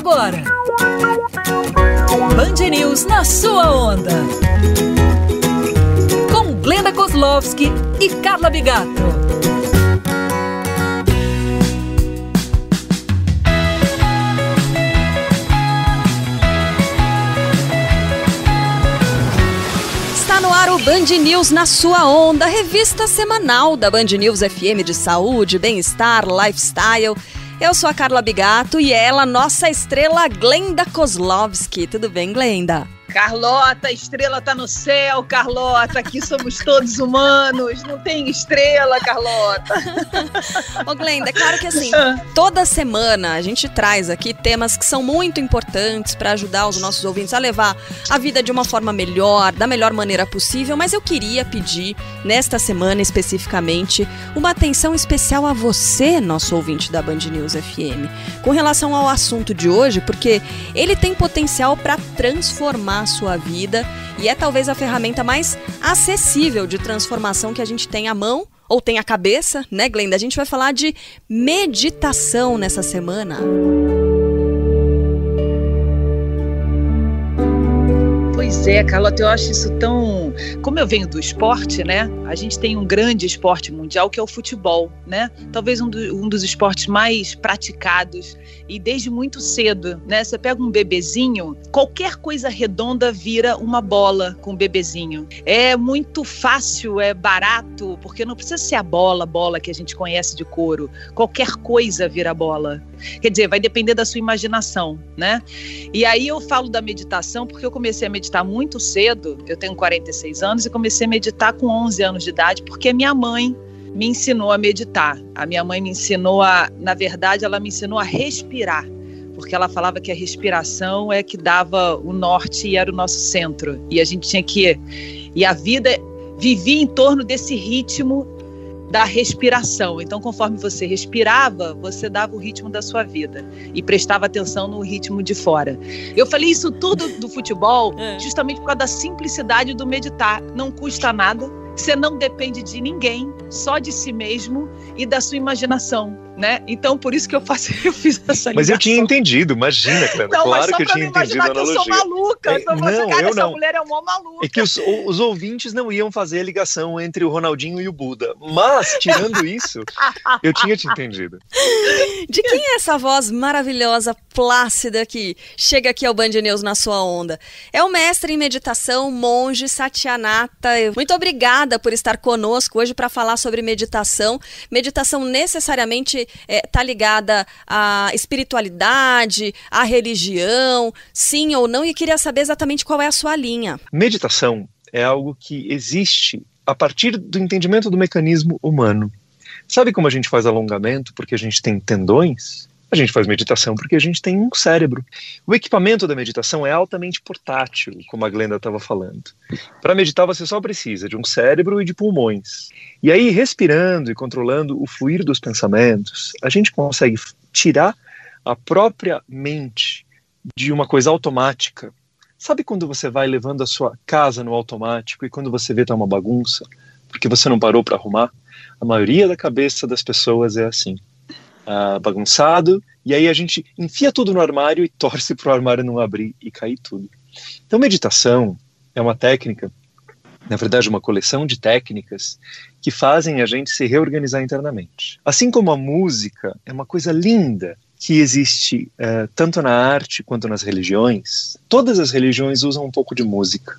agora. Band News na sua onda. Com Glenda Kozlowski e Carla Bigato. No ar o Band News na sua onda, revista semanal da Band News FM de saúde, bem-estar, lifestyle. Eu sou a Carla Bigato e ela, nossa estrela Glenda Kozlowski. Tudo bem, Glenda? Carlota, a estrela tá no céu, Carlota. Aqui somos todos humanos, não tem estrela, Carlota. Ô, Glenda, é claro que assim, toda semana a gente traz aqui temas que são muito importantes para ajudar os nossos ouvintes a levar a vida de uma forma melhor, da melhor maneira possível, mas eu queria pedir, nesta semana especificamente, uma atenção especial a você, nosso ouvinte da Band News FM, com relação ao assunto de hoje, porque ele tem potencial para transformar a sua vida e é talvez a ferramenta mais acessível de transformação que a gente tem à mão ou tem à cabeça, né, Glenda? A gente vai falar de meditação nessa semana. Pois é, Carlota, eu acho isso tão... Como eu venho do esporte, né? A gente tem um grande esporte mundial que é o futebol, né? Talvez um dos esportes mais praticados e desde muito cedo, né? Você pega um bebezinho, qualquer coisa redonda vira uma bola com o bebezinho. É muito fácil, é barato, porque não precisa ser a bola que a gente conhece de couro. Qualquer coisa vira bola. Quer dizer, vai depender da sua imaginação, né? E aí eu falo da meditação porque eu comecei a meditar muito cedo, eu tenho 46 anos e comecei a meditar com 11 anos de idade porque a minha mãe me ensinou a meditar. A minha mãe me ensinou na verdade, ela me ensinou a respirar, porque ela falava que a respiração é que dava o norte e era o nosso centro. E a gente tinha que... E a vida vivia em torno desse ritmo da respiração. Então, conforme você respirava, você dava o ritmo da sua vida e prestava atenção no ritmo de fora. Eu falei isso tudo do futebol justamente por causa da simplicidade do meditar. Não custa nada, você não depende de ninguém, só de si mesmo e da sua imaginação, né? Então, por isso que eu fiz essa ligação. Mas eu tinha entendido, imagina, Cleber. Não, claro que eu tinha entendido a analogia. Que eu sou maluca. Essa mulher é uma maluca. É que os ouvintes não iam fazer a ligação entre o Ronaldinho e o Buda. Mas, tirando isso, eu tinha te entendido. De quem é essa voz maravilhosa, plácida, que chega aqui ao Band News na sua onda? É o mestre em meditação, monge Satyanata. Muito obrigada por estar conosco hoje para falar sobre meditação. Meditação necessariamente está ligada à espiritualidade, à religião, sim ou não, e queria saber exatamente qual é a sua linha. Meditação é algo que existe a partir do entendimento do mecanismo humano. Sabe como a gente faz alongamento porque a gente tem tendões? A gente faz meditação porque a gente tem um cérebro. O equipamento da meditação é altamente portátil, como a Glenda estava falando. Para meditar você só precisa de um cérebro e de pulmões. E aí, respirando e controlando o fluir dos pensamentos, a gente consegue tirar a própria mente de uma coisa automática. Sabe quando você vai levando a sua casa no automático e quando você vê tá uma bagunça, porque você não parou para arrumar? A maioria da cabeça das pessoas é assim. Bagunçado, e aí a gente enfia tudo no armário e torce para o armário não abrir e cair tudo. Então, meditação é uma técnica, na verdade uma coleção de técnicas que fazem a gente se reorganizar internamente. Assim como a música é uma coisa linda que existe tanto na arte quanto nas religiões, todas as religiões usam um pouco de música.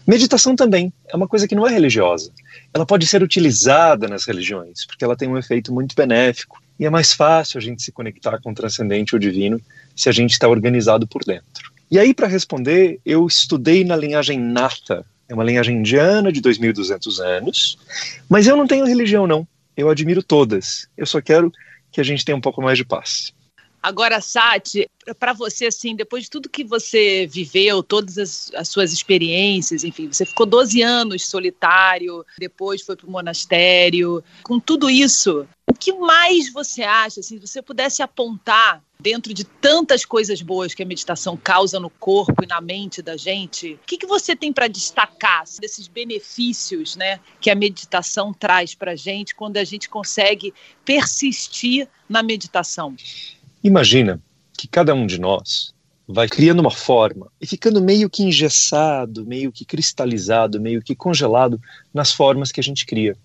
Meditação também é uma coisa que não é religiosa. Ela pode ser utilizada nas religiões, porque ela tem um efeito muito benéfico. E é mais fácil a gente se conectar com o transcendente ou divino se a gente está organizado por dentro. E aí, para responder, eu estudei na linhagem Natha. É uma linhagem indiana de 2.200 anos. Mas eu não tenho religião, não. Eu admiro todas. Eu só quero que a gente tenha um pouco mais de paz. Agora, Sati, para você, assim, depois de tudo que você viveu, todas as suas experiências, enfim, você ficou 12 anos solitário, depois foi para o monastério. Com tudo isso, o que mais você acha, assim, se você pudesse apontar dentro de tantas coisas boas que a meditação causa no corpo e na mente da gente, o que você tem para destacar desses benefícios, né, que a meditação traz para a gente quando a gente consegue persistir na meditação? Imagina que cada um de nós vai criando uma forma e ficando meio que engessado, meio que cristalizado, meio que congelado nas formas que a gente cria.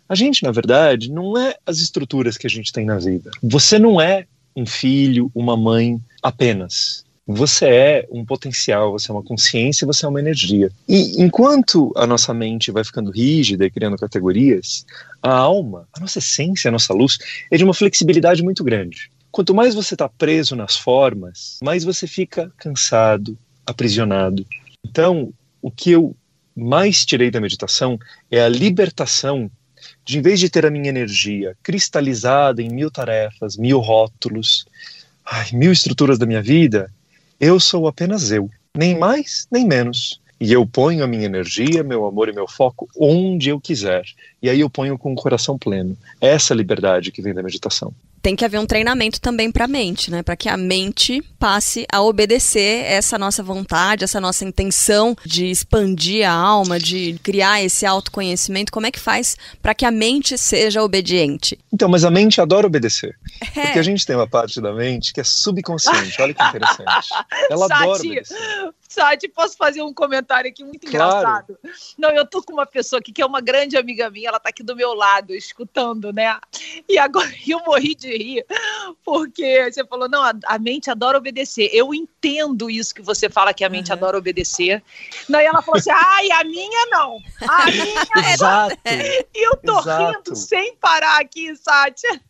A gente, na verdade, não é as estruturas que a gente tem na vida. Você não é um filho, uma mãe apenas. Você é um potencial, você é uma consciência, você é uma energia. E enquanto a nossa mente vai ficando rígida e criando categorias, a alma, a nossa essência, a nossa luz, é de uma flexibilidade muito grande. Quanto mais você está preso nas formas, mais você fica cansado, aprisionado. Então, o que eu mais tirei da meditação é a libertação de, em vez de ter a minha energia cristalizada em 1000 tarefas, 1000 rótulos, 1000 estruturas da minha vida, eu sou apenas eu, nem mais, nem menos. E eu ponho a minha energia, meu amor e meu foco onde eu quiser. E aí eu ponho com o coração pleno. Essa liberdade que vem da meditação. Tem que haver um treinamento também para a mente, né? Para que a mente passe a obedecer essa nossa vontade, essa nossa intenção de expandir a alma, de criar esse autoconhecimento. Como é que faz para que a mente seja obediente? Então, mas a mente adora obedecer. Porque a gente tem uma parte da mente que é subconsciente. Olha que interessante. Ela adora obedecer. Sati, posso fazer um comentário aqui muito engraçado? Não, eu tô com uma pessoa aqui que é uma grande amiga minha, ela tá aqui do meu lado, escutando, né? E agora eu morri de rir, porque você falou, não, a mente adora obedecer. Eu entendo isso que você fala, que a mente adora obedecer. Não, e ela falou assim, ai, a minha não. A minha é... Exato. E eu tô rindo sem parar aqui, Sati.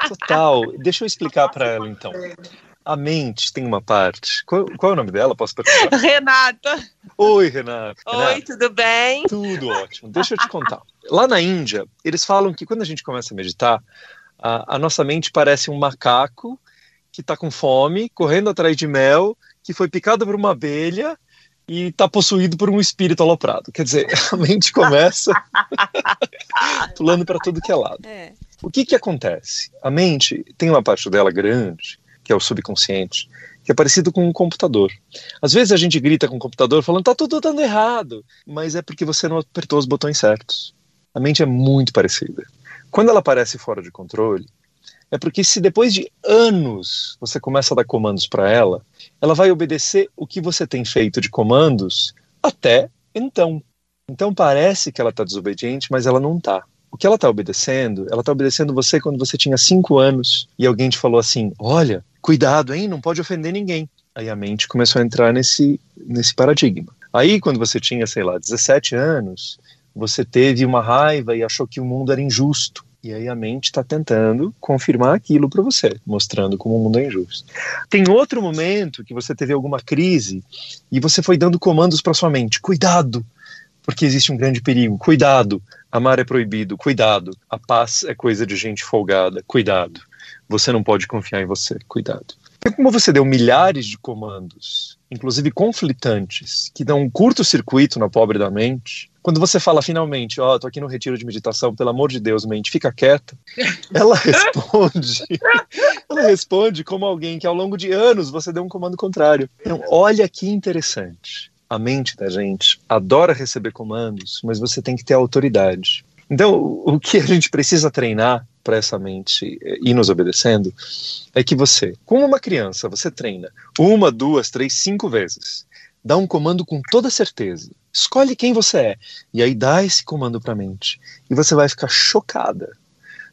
Total. Deixa eu explicar para ela, então. A mente tem uma parte... Qual é o nome dela? Posso perguntar? Renata. Oi, Renata. Oi, tudo bem? Tudo ótimo. Deixa eu te contar. Lá na Índia, eles falam que quando a gente começa a meditar, a nossa mente parece um macaco que está com fome, correndo atrás de mel, que foi picado por uma abelha e está possuído por um espírito aloprado. Quer dizer, a mente começa pulando para tudo que é lado. O que acontece? A mente tem uma parte dela grande, que é o subconsciente, que é parecido com um computador. Às vezes a gente grita com o computador falando, tá tudo dando errado, mas é porque você não apertou os botões certos. A mente é muito parecida. Quando ela parece fora de controle, é porque se depois de anos você começa a dar comandos para ela, ela vai obedecer o que você tem feito de comandos até então. Então parece que ela está desobediente, mas ela não está. O que ela está obedecendo você quando você tinha 5 anos e alguém te falou assim, olha, cuidado, hein, não pode ofender ninguém. Aí a mente começou a entrar nesse paradigma. Aí quando você tinha, 17 anos, você teve uma raiva e achou que o mundo era injusto. E aí a mente está tentando confirmar aquilo para você, mostrando como o mundo é injusto. Tem outro momento que você teve alguma crise e você foi dando comandos para sua mente, cuidado, porque existe um grande perigo, cuidado, amar é proibido, cuidado, a paz é coisa de gente folgada, cuidado, você não pode confiar em você, cuidado. E como você deu milhares de comandos, inclusive conflitantes, que dão um curto-circuito na pobre da mente, quando você fala finalmente, tô aqui no retiro de meditação, pelo amor de Deus, mente, fica quieta, ela responde como alguém que ao longo de anos você deu um comando contrário. Então, olha que interessante. A mente da gente adora receber comandos, mas você tem que ter autoridade. Então, o que a gente precisa treinar para essa mente ir nos obedecendo é que você, como uma criança, você treina 1, 2, 3, 5 vezes. Dá um comando com toda certeza. Escolhe quem você é. E aí dá esse comando para a mente. E você vai ficar chocada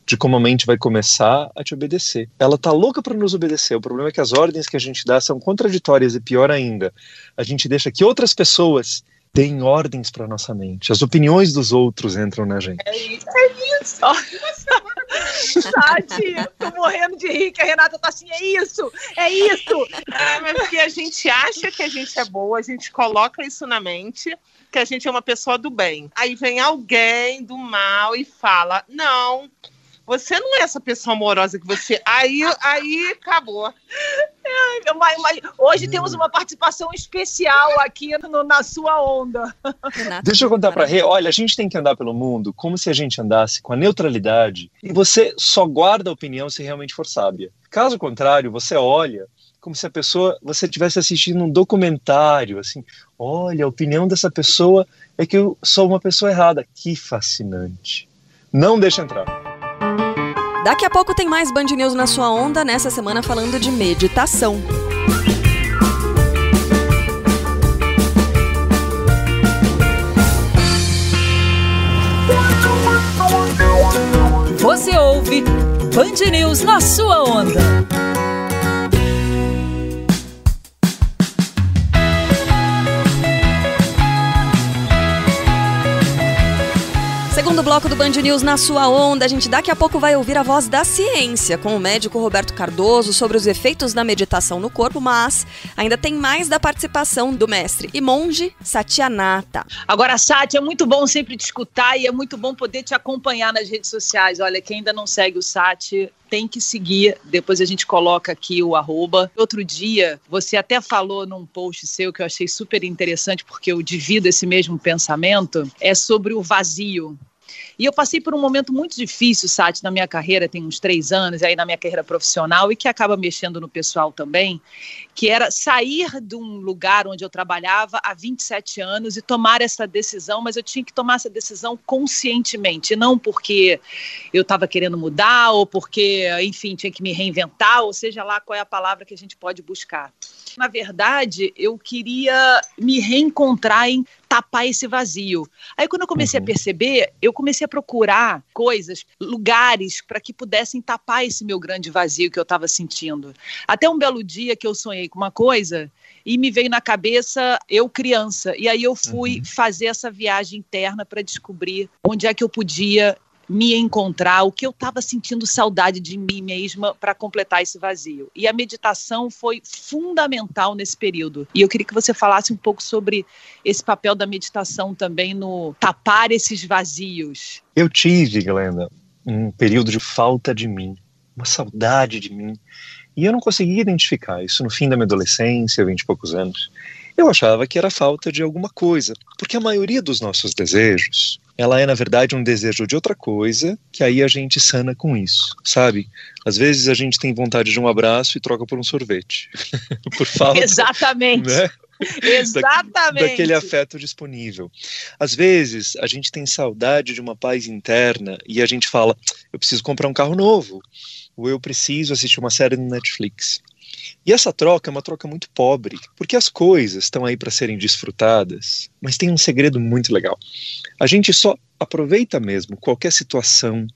de como a mente vai começar a te obedecer. Ela tá louca para nos obedecer. O problema é que as ordens que a gente dá são contraditórias e pior ainda, a gente deixa que outras pessoas deem ordens para nossa mente. As opiniões dos outros entram na gente. É isso. Sati, tô morrendo de rir, que a Renata tá assim, é isso. Mas porque a gente acha que a gente é boa, a gente coloca isso na mente, que a gente é uma pessoa do bem. Aí vem alguém do mal e fala, não, você não é essa pessoa amorosa que você... Aí acabou. Hoje temos uma participação especial aqui na sua onda. Deixa eu contar pra Rê, olha, a gente tem que andar pelo mundo como se a gente andasse com a neutralidade e você só guarda a opinião se realmente for sábia. Caso contrário, você olha como se você estivesse assistindo um documentário, assim, olha, a opinião dessa pessoa é que eu sou uma pessoa errada. Que fascinante. Não deixa entrar. Daqui a pouco tem mais Band News na sua onda, nessa semana falando de meditação. Você ouve Band News na sua onda. Segundo bloco do Band News na sua onda, a gente daqui a pouco vai ouvir a voz da ciência com o médico Roberto Cardoso sobre os efeitos da meditação no corpo, mas ainda tem mais da participação do mestre e monge Satyanata. Agora, Sati, é muito bom sempre te escutar e é muito bom poder te acompanhar nas redes sociais. Olha, quem ainda não segue o Sati, tem que seguir, depois a gente coloca aqui o @. Outro dia, você até falou num post seu que eu achei super interessante, porque eu divido esse mesmo pensamento, é sobre o vazio. E eu passei por um momento muito difícil, Sati, na minha carreira, tem uns 3 anos, aí na minha carreira profissional, e que acaba mexendo no pessoal também, que era sair de um lugar onde eu trabalhava há 27 anos e tomar essa decisão, mas eu tinha que tomar essa decisão conscientemente, não porque eu estava querendo mudar ou porque, enfim, tinha que me reinventar, ou seja lá qual é a palavra que a gente pode buscar. Na verdade, eu queria me reencontrar em tapar esse vazio. Aí, quando eu comecei a perceber, eu comecei a procurar coisas, lugares para que pudessem tapar esse meu grande vazio que eu estava sentindo. Até um belo dia que eu sonhei com uma coisa e me veio na cabeça eu criança. E aí eu fui fazer essa viagem interna para descobrir onde é que eu podia me encontrar, o que eu estava sentindo saudade de mim mesma para completar esse vazio. E a meditação foi fundamental nesse período. E eu queria que você falasse um pouco sobre esse papel da meditação também no tapar esses vazios. Eu tive, Glenda, um período de falta de mim, uma saudade de mim. E eu não conseguia identificar isso no fim da minha adolescência, 20 e poucos anos. Eu achava que era falta de alguma coisa, porque a maioria dos nossos desejos, ela é na verdade um desejo de outra coisa, que aí a gente sana com isso, sabe? Às vezes a gente tem vontade de um abraço e troca por um sorvete, por falta. Exatamente. Né? Exatamente. Daquele afeto disponível. Às vezes a gente tem saudade de uma paz interna e a gente fala, eu preciso comprar um carro novo, ou eu preciso assistir uma série no Netflix. E essa troca é uma troca muito pobre, porque as coisas estão aí para serem desfrutadas, mas tem um segredo muito legal. A gente só aproveita mesmo qualquer situação,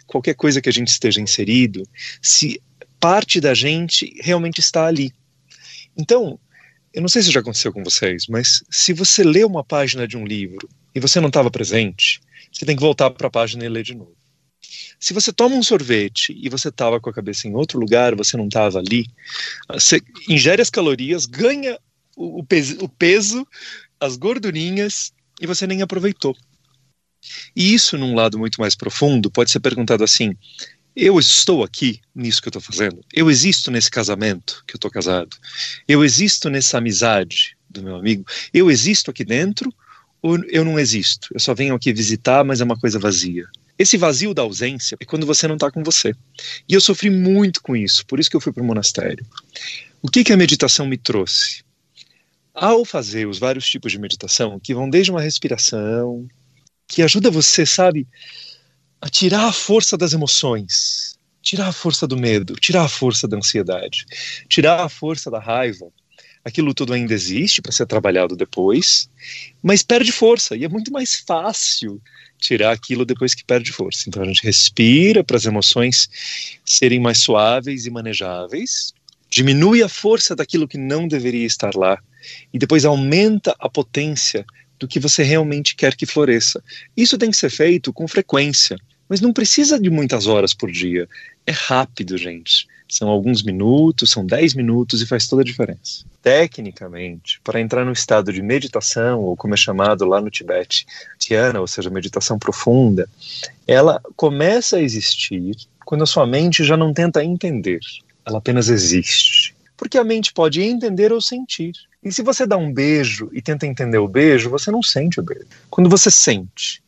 qualquer coisa que a gente esteja inserido, se parte da gente realmente está ali. Então, eu não sei se já aconteceu com vocês, mas se você lê uma página de um livro e você não estava presente, você tem que voltar para a página e ler de novo. Se você toma um sorvete e você estava com a cabeça em outro lugar, você não estava ali, você ingere as calorias, ganha o peso, as gordurinhas, e você nem aproveitou. E isso, num lado muito mais profundo, pode ser perguntado assim, eu estou aqui nisso que eu estou fazendo? Eu existo nesse casamento que eu estou casado? Eu existo nessa amizade do meu amigo? Eu existo aqui dentro ou eu não existo? Eu só venho aqui visitar, mas é uma coisa vazia. Esse vazio da ausência é quando você não está com você. E eu sofri muito com isso, por isso que eu fui para o monastério. O que a meditação me trouxe? Ao fazer os vários tipos de meditação, que vão desde uma respiração, que ajuda você, sabe, a tirar a força das emoções, tirar a força do medo, tirar a força da ansiedade, tirar a força da raiva. Aquilo tudo ainda existe para ser trabalhado depois, mas perde força, e é muito mais fácil tirar aquilo depois que perde força. Então a gente respira para as emoções serem mais suaves e manejáveis, diminui a força daquilo que não deveria estar lá, e depois aumenta a potência do que você realmente quer que floresça. Isso tem que ser feito com frequência, mas não precisa de muitas horas por dia. É rápido, gente. São alguns minutos, são 10 minutos e faz toda a diferença. Tecnicamente, para entrar no estado de meditação, ou como é chamado lá no Tibete, dhyana, ou seja, meditação profunda, ela começa a existir quando a sua mente já não tenta entender, ela apenas existe. Porque a mente pode entender ou sentir. E se você dá um beijo e tenta entender o beijo, você não sente o beijo. Quando você sente,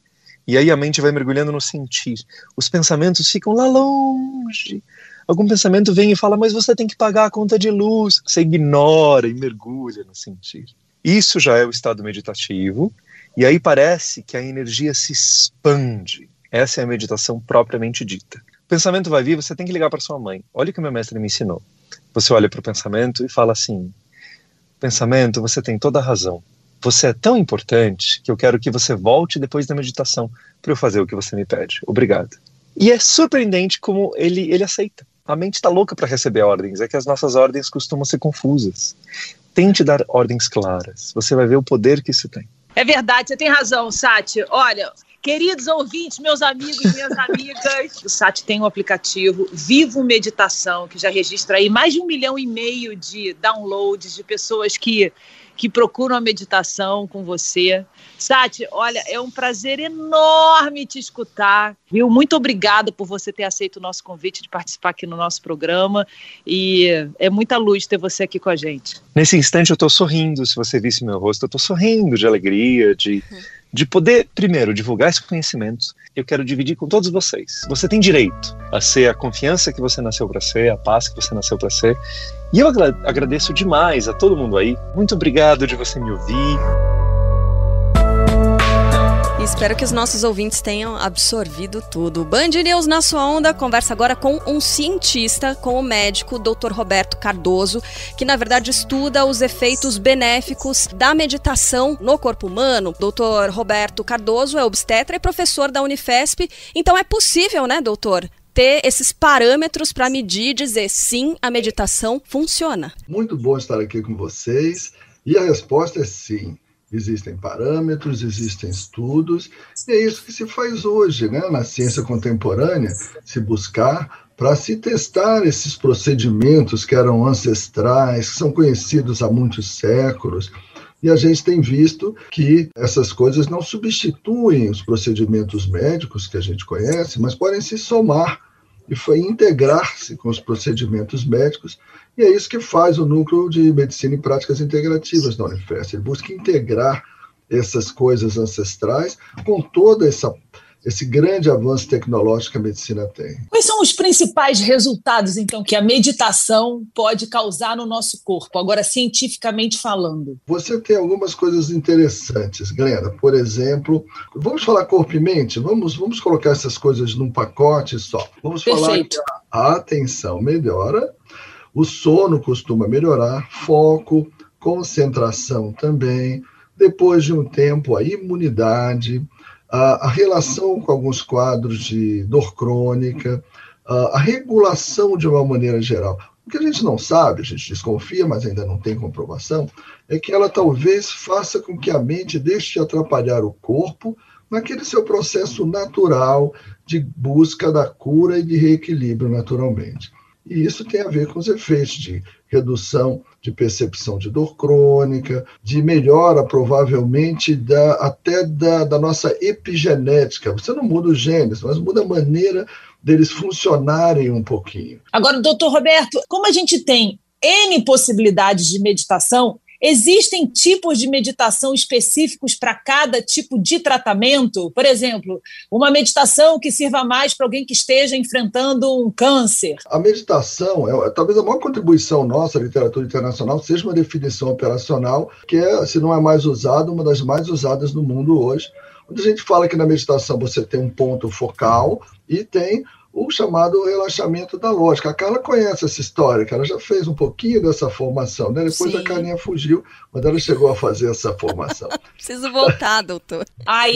e aí a mente vai mergulhando no sentir, os pensamentos ficam lá longe. Algum pensamento vem e fala, mas você tem que pagar a conta de luz. Você ignora e mergulha no sentir. Isso já é o estado meditativo, e aí parece que a energia se expande. Essa é a meditação propriamente dita. pensamento vai vir, você tem que ligar para sua mãe. Olha o que meu mestre me ensinou. Você olha para o pensamento e fala assim: pensamento, você tem toda a razão. Você é tão importante que eu quero que você volte depois da meditação para eu fazer o que você me pede. Obrigado. E é surpreendente como ele aceita. A mente está louca para receber ordens. É que as nossas ordens costumam ser confusas. Tente dar ordens claras. Você vai ver o poder que isso tem. É verdade, você tem razão, Sati. Olha, queridos ouvintes, meus amigos, minhas amigas, o Sati tem um aplicativo Vivo Meditação, que já registra aí mais de 1,5 milhão de downloads de pessoas que procuram a meditação com você. Sati, olha, é um prazer enorme te escutar, viu? Muito obrigada por você ter aceito o nosso convite de participar aqui no nosso programa, e é muita luz ter você aqui com a gente. Nesse instante eu estou sorrindo, se você visse meu rosto, eu estou sorrindo de alegria, de poder, primeiro, divulgar esse conhecimento. Eu quero dividir com todos vocês. Você tem direito a ser a confiança que você nasceu para ser, a paz que você nasceu para ser. E eu agradeço demais a todo mundo aí. Muito obrigado de você me ouvir. E espero que os nossos ouvintes tenham absorvido tudo. Band News na sua onda conversa agora com um cientista, com o médico Dr. Roberto Cardoso, que na verdade estuda os efeitos benéficos da meditação no corpo humano. Dr. Roberto Cardoso é obstetra e professor da Unifesp. Então é possível, né, doutor, ter esses parâmetros para medir e dizer sim, a meditação funciona? Muito bom estar aqui com vocês. E a resposta é sim. Existem parâmetros, existem estudos, e é isso que se faz hoje, né? Na ciência contemporânea, se buscar para se testar esses procedimentos que eram ancestrais, que são conhecidos há muitos séculos, e a gente tem visto que essas coisas não substituem os procedimentos médicos que a gente conhece, mas podem se somar e integrar-se com os procedimentos médicos, e é isso que faz o Núcleo de Medicina e Práticas Integrativas da Unifesp. Ele busca integrar essas coisas ancestrais com todo esse grande avanço tecnológico que a medicina tem. Quais são os principais resultados, então, que a meditação pode causar no nosso corpo, agora cientificamente falando? Você tem algumas coisas interessantes, Glenda. Por exemplo, vamos falar corpo e mente? Vamos colocar essas coisas num pacote só. Vamos falar que a atenção melhora, o sono costuma melhorar, foco, concentração também, depois de um tempo a imunidade, a relação com alguns quadros de dor crônica, a regulação de uma maneira geral. O que a gente não sabe, a gente desconfia, mas ainda não tem comprovação, é que ela talvez faça com que a mente deixe de atrapalhar o corpo naquele seu processo natural de busca da cura e de reequilíbrio naturalmente. E isso tem a ver com os efeitos de redução de percepção de dor crônica, de melhora, provavelmente, da nossa epigenética. Você não muda os genes, mas muda a maneira deles funcionarem um pouquinho. Agora, doutor Roberto, como a gente tem N possibilidades de meditação, existem tipos de meditação específicos para cada tipo de tratamento? Por exemplo, uma meditação que sirva mais para alguém que esteja enfrentando um câncer. A meditação, talvez a maior contribuição nossa à literatura internacional seja uma definição operacional que é, se não é mais usada, uma das mais usadas no mundo hoje, onde a gente fala que na meditação você tem um ponto focal e tem o chamado relaxamento da lógica. A Carla conhece essa história, que ela já fez um pouquinho dessa formação, né? Depois a Carlinha fugiu, mas ela chegou a fazer essa formação. Preciso voltar, doutor. Ai,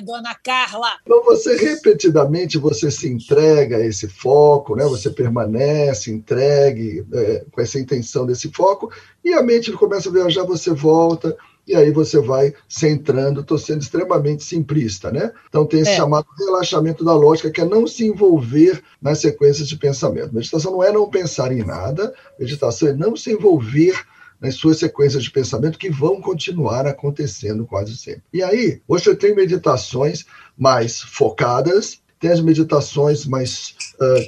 dona Carla! Então, você repetidamente, você se entrega a esse foco, né? Você permanece, entregue com essa intenção desse foco, e a mente começa a viajar, você volta, e aí você vai centrando. Estou sendo extremamente simplista, né? Então tem esse chamado relaxamento da lógica, que é não se envolver nas sequências de pensamento. Meditação não é não pensar em nada, meditação é não se envolver nas suas sequências de pensamento que vão continuar acontecendo quase sempre. E aí, você tem meditações mais focadas, tem as meditações mais,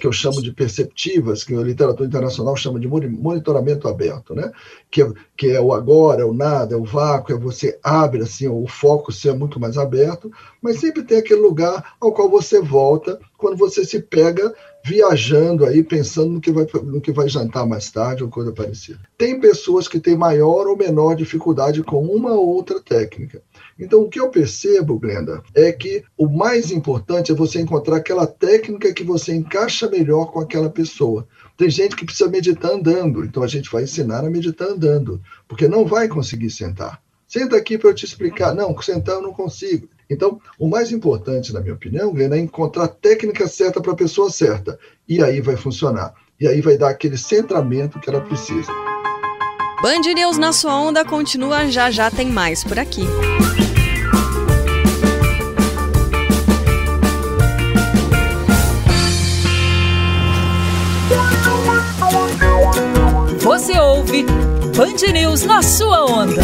que eu chamo de perceptivas, que a literatura internacional chama de monitoramento aberto, né? Que é o agora, é o nada, é o vácuo, é você abre, assim, o foco ser muito mais aberto, mas sempre tem aquele lugar ao qual você volta quando você se pega viajando aí, pensando no que vai jantar mais tarde ou coisa parecida. Tem pessoas que têm maior ou menor dificuldade com uma ou outra técnica. Então, o que eu percebo, Glenda, é que o mais importante é você encontrar aquela técnica que você encaixa melhor com aquela pessoa. Tem gente que precisa meditar andando, então a gente vai ensinar a meditar andando, porque não vai conseguir sentar. Senta aqui para eu te explicar. Não, sentar eu não consigo. Então, o mais importante, na minha opinião, Glenda, é encontrar a técnica certa para a pessoa certa. E aí vai funcionar. E aí vai dar aquele centramento que ela precisa. Band News na sua onda continua, já tem mais por aqui. Você ouve Band News na sua onda.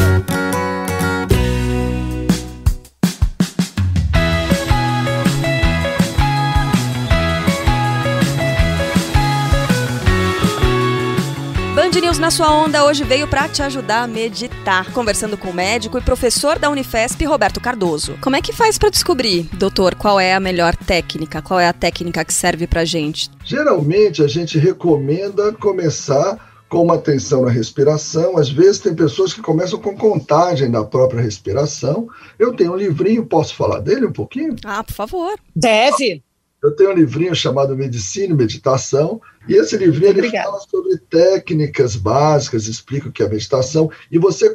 Band News na sua onda hoje veio para te ajudar a meditar, conversando com o médico e professor da Unifesp, Roberto Cardoso. Como é que faz para descobrir, doutor, qual é a melhor técnica? Qual é a técnica que serve para a gente? Geralmente a gente recomenda começar com uma atenção na respiração. Às vezes tem pessoas que começam com contagem da própria respiração. Eu tenho um livrinho, posso falar dele um pouquinho? Ah, por favor. Deve. Eu tenho um livrinho chamado Medicina e Meditação, e esse livrinho ele fala sobre técnicas básicas, explica o que é meditação, e você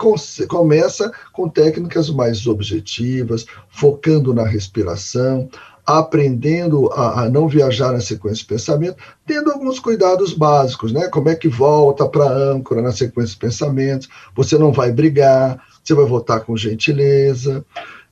começa com técnicas mais objetivas, focando na respiração, aprendendo a não viajar na sequência de pensamento, tendo alguns cuidados básicos, né? Como é que volta para a âncora na sequência de pensamentos, você não vai brigar, você vai voltar com gentileza.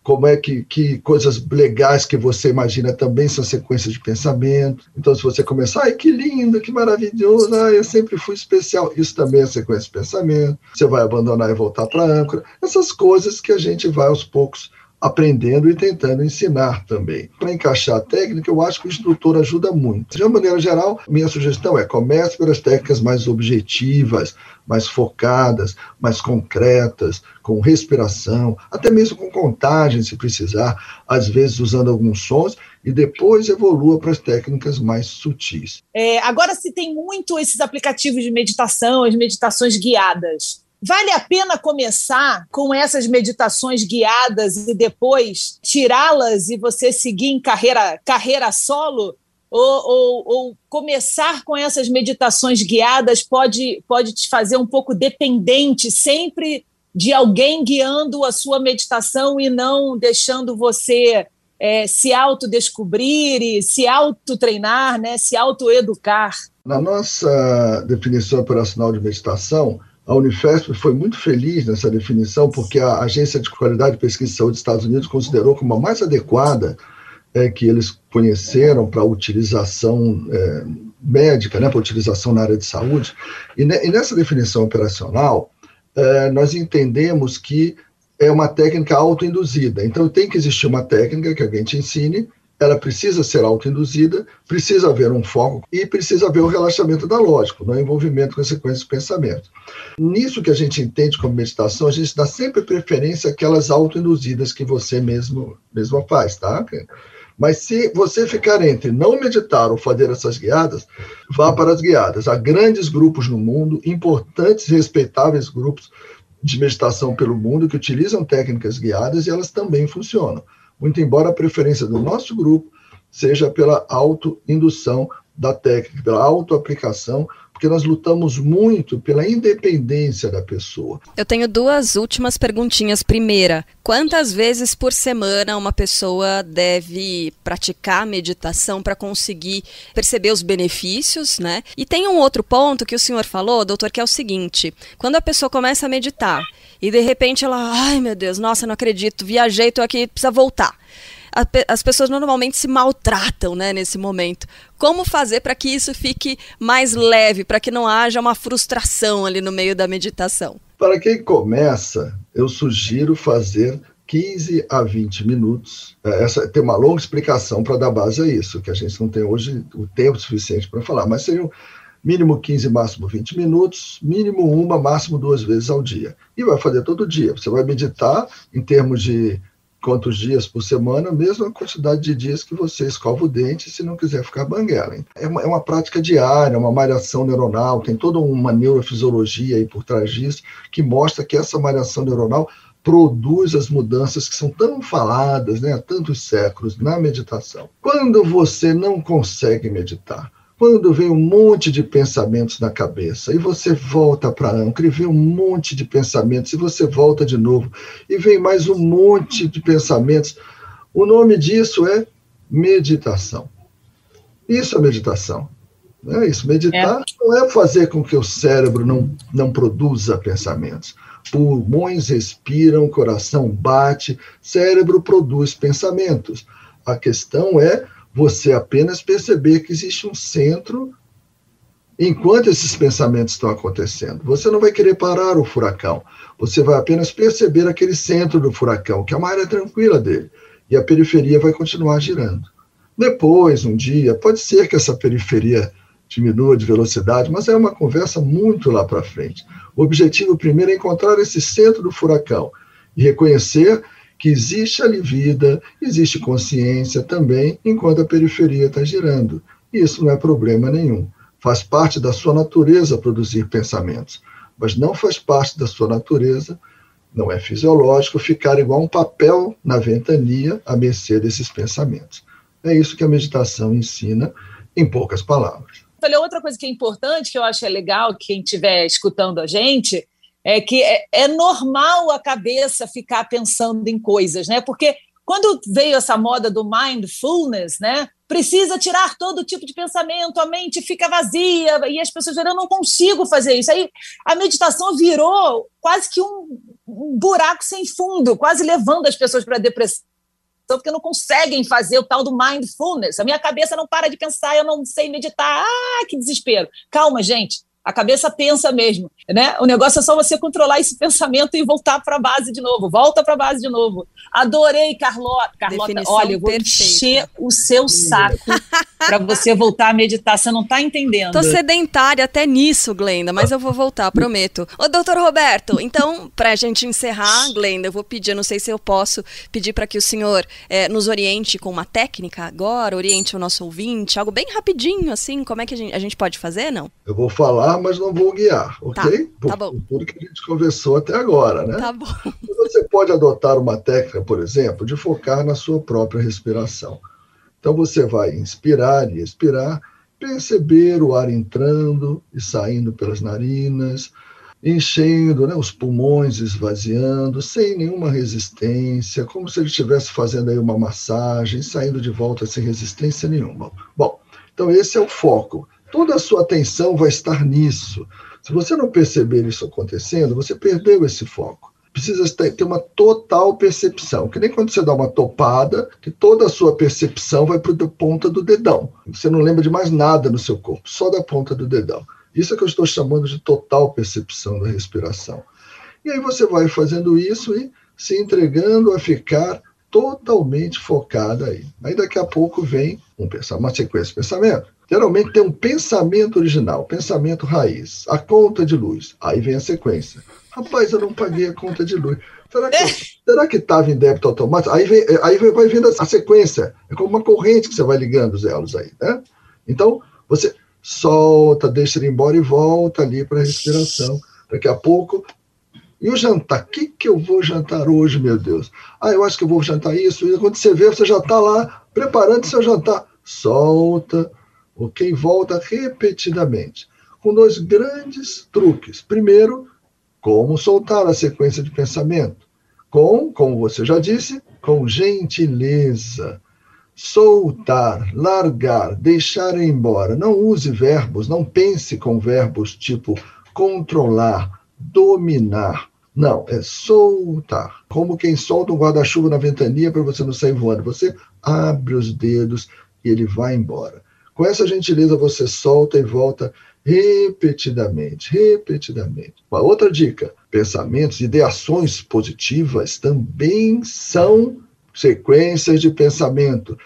Como é que coisas legais que você imagina também são sequências de pensamento. Então, se você começar, ai, que lindo, que maravilhoso, eu sempre fui especial, isso também é sequência de pensamento. Você vai abandonar e voltar para a âncora. Essas coisas que a gente vai aos poucos aprendendo e tentando ensinar também. Para encaixar a técnica, eu acho que o instrutor ajuda muito. De uma maneira geral, minha sugestão é comece pelas técnicas mais objetivas, mais focadas, mais concretas, com respiração, até mesmo com contagem, se precisar, às vezes usando alguns sons, e depois evolua para as técnicas mais sutis. Agora se tem muito esses aplicativos de meditação, as meditações guiadas. Vale a pena começar com essas meditações guiadas e depois tirá-las e você seguir em carreira solo? Ou começar com essas meditações guiadas pode te fazer um pouco dependente sempre de alguém guiando a sua meditação e não deixando você se autodescobrir e se autotreinar, né, se autoeducar? Na nossa definição operacional de meditação, a Unifesp foi muito feliz nessa definição, porque a Agência de Qualidade de Pesquisa e Saúde dos Estados Unidos considerou como a mais adequada que eles conheceram para utilização médica, né, para utilização na área de saúde. E nessa definição operacional, nós entendemos que é uma técnica autoinduzida. Então, tem que existir uma técnica que alguém te ensine, ela precisa ser autoinduzida, precisa haver um foco e precisa haver o relaxamento da lógica, no envolvimento com a sequência de pensamento. Nisso que a gente entende como meditação, a gente dá sempre preferência àquelas autoinduzidas que você mesma faz, tá? Mas se você ficar entre não meditar ou fazer essas guiadas, vá para as guiadas. Há grandes grupos no mundo, importantes e respeitáveis grupos de meditação pelo mundo que utilizam técnicas guiadas e elas também funcionam. Muito embora a preferência do nosso grupo seja pela autoindução da técnica, pela autoaplicação, porque nós lutamos muito pela independência da pessoa. Eu tenho duas últimas perguntinhas. Primeira, quantas vezes por semana uma pessoa deve praticar meditação para conseguir perceber os benefícios, né? E tem um outro ponto que o senhor falou, doutor, que é o seguinte: quando a pessoa começa a meditar e de repente ela, ai meu Deus, nossa, não acredito, viajei, tô aqui, precisa voltar. As pessoas normalmente se maltratam, né, nesse momento. Como fazer para que isso fique mais leve, para que não haja uma frustração ali no meio da meditação? Para quem começa, eu sugiro fazer 15 a 20 minutos. Tem uma longa explicação para dar base a isso, que a gente não tem hoje o tempo suficiente para falar, mas seriam mínimo 15, máximo 20 minutos, mínimo 1, máximo 2 vezes ao dia. E vai fazer todo dia. Você vai meditar em termos de quantos dias por semana, mesmo a quantidade de dias que você escova o dente, se não quiser ficar banguela. É uma prática diária, uma malhação neuronal, tem toda uma neurofisiologia aí por trás disso, que mostra que essa malhação neuronal produz as mudanças que são tão faladas, né, há tantos séculos na meditação. Quando você não consegue meditar, quando vem um monte de pensamentos na cabeça, e você volta para a âncora, e vem um monte de pensamentos, e você volta de novo, e vem mais um monte de pensamentos, o nome disso é meditação. Isso é meditação. Não é isso. Meditar não é fazer com que o cérebro não produza pensamentos. Pulmões respiram, coração bate, cérebro produz pensamentos. A questão é você apenas perceber que existe um centro enquanto esses pensamentos estão acontecendo. Você não vai querer parar o furacão, você vai apenas perceber aquele centro do furacão, que é uma área tranquila dele, e a periferia vai continuar girando. Depois, um dia, pode ser que essa periferia diminua de velocidade, mas é uma conversa muito lá para frente. O objetivo primeiro é encontrar esse centro do furacão e reconhecer que existe ali vida, existe consciência também, enquanto a periferia está girando. Isso não é problema nenhum. Faz parte da sua natureza produzir pensamentos, mas não faz parte da sua natureza, não é fisiológico, ficar igual um papel na ventania à mercê desses pensamentos. É isso que a meditação ensina, em poucas palavras. Olha, outra coisa que é importante, que eu acho legal, quem estiver escutando a gente, é que é normal a cabeça ficar pensando em coisas, né? Porque quando veio essa moda do mindfulness, né? Precisa tirar todo tipo de pensamento, a mente fica vazia, e as pessoas dizem, eu não consigo fazer isso. Aí a meditação virou quase que um buraco sem fundo, quase levando as pessoas para a depressão, porque não conseguem fazer o tal do mindfulness. A minha cabeça não para de pensar, eu não sei meditar. Ah, que desespero. Calma, gente. A cabeça pensa mesmo, né? O negócio é só você controlar esse pensamento e voltar para a base de novo. Volta para a base de novo. Adorei, Carlota. Definição olha, eu vou encher o seu saco para você voltar a meditar. Você não está entendendo. Tô sedentária até nisso, Glenda, mas eu vou voltar, prometo. Ô, doutor Roberto, então, para a gente encerrar, Glenda, eu vou pedir, não sei se eu posso pedir para que o senhor nos oriente com uma técnica agora, oriente o nosso ouvinte, algo bem rapidinho, assim, como é que a gente pode fazer, não? Eu vou falar, mas não vou guiar, ok? Tá bom. Por tudo que a gente conversou até agora, né? Tá bom. Você pode adotar uma técnica, por exemplo, de focar na sua própria respiração. Então você vai inspirar e expirar, perceber o ar entrando e saindo pelas narinas, enchendo, né, os pulmões, esvaziando, sem nenhuma resistência, como se ele estivesse fazendo aí uma massagem, saindo de volta sem resistência nenhuma. Bom, então esse é o foco. Toda a sua atenção vai estar nisso. Se você não perceber isso acontecendo, você perdeu esse foco. Precisa ter uma total percepção, que nem quando você dá uma topada, que toda a sua percepção vai para a ponta do dedão. Você não lembra de mais nada no seu corpo, só da ponta do dedão. Isso é que eu estou chamando de total percepção da respiração. E aí você vai fazendo isso e se entregando a ficar totalmente focada aí. Aí daqui a pouco vem uma sequência de pensamento. Geralmente tem um pensamento original, pensamento raiz, a conta de luz. Aí vem a sequência. Rapaz, eu não paguei a conta de luz. Será que estava em débito automático? Aí vai vindo a sequência. É como uma corrente que você vai ligando os elos aí, né? Então, você solta, deixa ele embora e volta ali para a respiração. Daqui a pouco... E o jantar? O que eu vou jantar hoje, meu Deus? Eu acho que eu vou jantar isso. E quando você vê, você já está lá preparando seu jantar. Solta, ok? Volta repetidamente. Com 2 grandes truques. Primeiro, como soltar a sequência de pensamento? Como você já disse, com gentileza. Soltar, largar, deixar ir embora. Não use verbos, não pense com verbos tipo controlar, dominar. Não, é soltar. Como quem solta um guarda-chuva na ventania para você não sair voando. Você abre os dedos e ele vai embora. Com essa gentileza você solta e volta repetidamente. Uma outra dica, pensamentos, ideações positivas também são sequências de pensamento.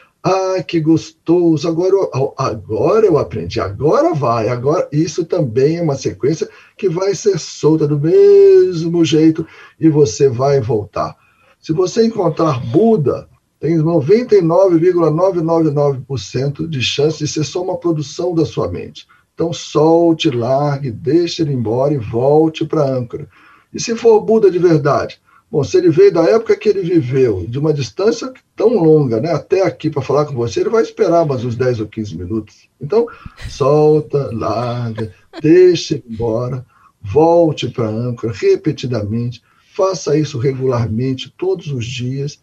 Que gostoso, agora eu aprendi, agora vai, agora isso também é uma sequência que vai ser solta do mesmo jeito e você vai voltar. Se você encontrar Buda, tem 99,999% de chance de ser só uma produção da sua mente. Então, solte, largue, deixe ele embora e volte para a âncora. E se for Buda de verdade? Bom, se ele veio da época que ele viveu, de uma distância tão longa, né, até aqui para falar com você, ele vai esperar mais uns 10 ou 15 minutos. Então, solta, larga, deixe ele embora, volte para a âncora repetidamente, faça isso regularmente, todos os dias.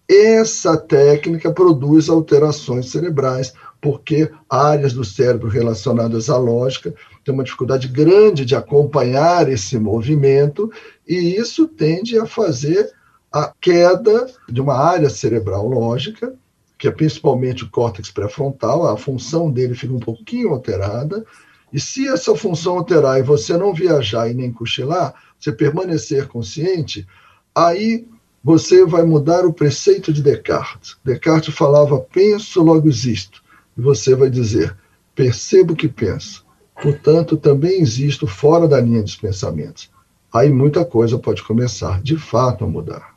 Essa técnica produz alterações cerebrais, porque áreas do cérebro relacionadas à lógica têm uma dificuldade grande de acompanhar esse movimento, e isso tende a fazer a queda de uma área cerebral lógica, que é principalmente o córtex pré-frontal. A função dele fica um pouquinho alterada, e se essa função alterar e você não viajar e nem cochilar, você permanecer consciente, aí você vai mudar o preceito de Descartes. Descartes falava, penso, logo existo. E você vai dizer, percebo que penso. Portanto, também existo fora da linha dos pensamentos. Aí muita coisa pode começar, de fato, a mudar.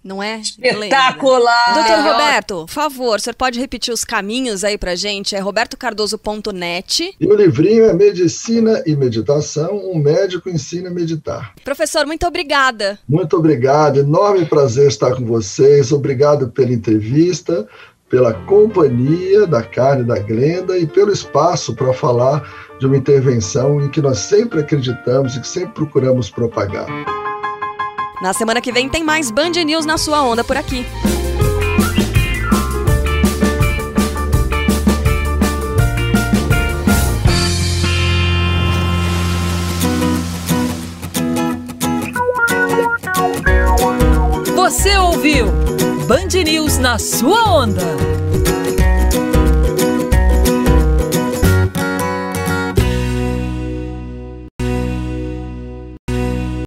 Não é? Espetacular! Doutor Roberto, por favor, o senhor pode repetir os caminhos aí pra gente? É robertocardoso.net. E o livrinho é Medicina e Meditação, um médico ensina a meditar. Professor, muito obrigada. Muito obrigado, enorme prazer estar com vocês. Obrigado pela entrevista, pela companhia da Karen e da Glenda e pelo espaço para falar de uma intervenção em que nós sempre acreditamos e que sempre procuramos propagar. Na semana que vem tem mais Band News na sua onda por aqui. Você ouviu Band News na sua onda.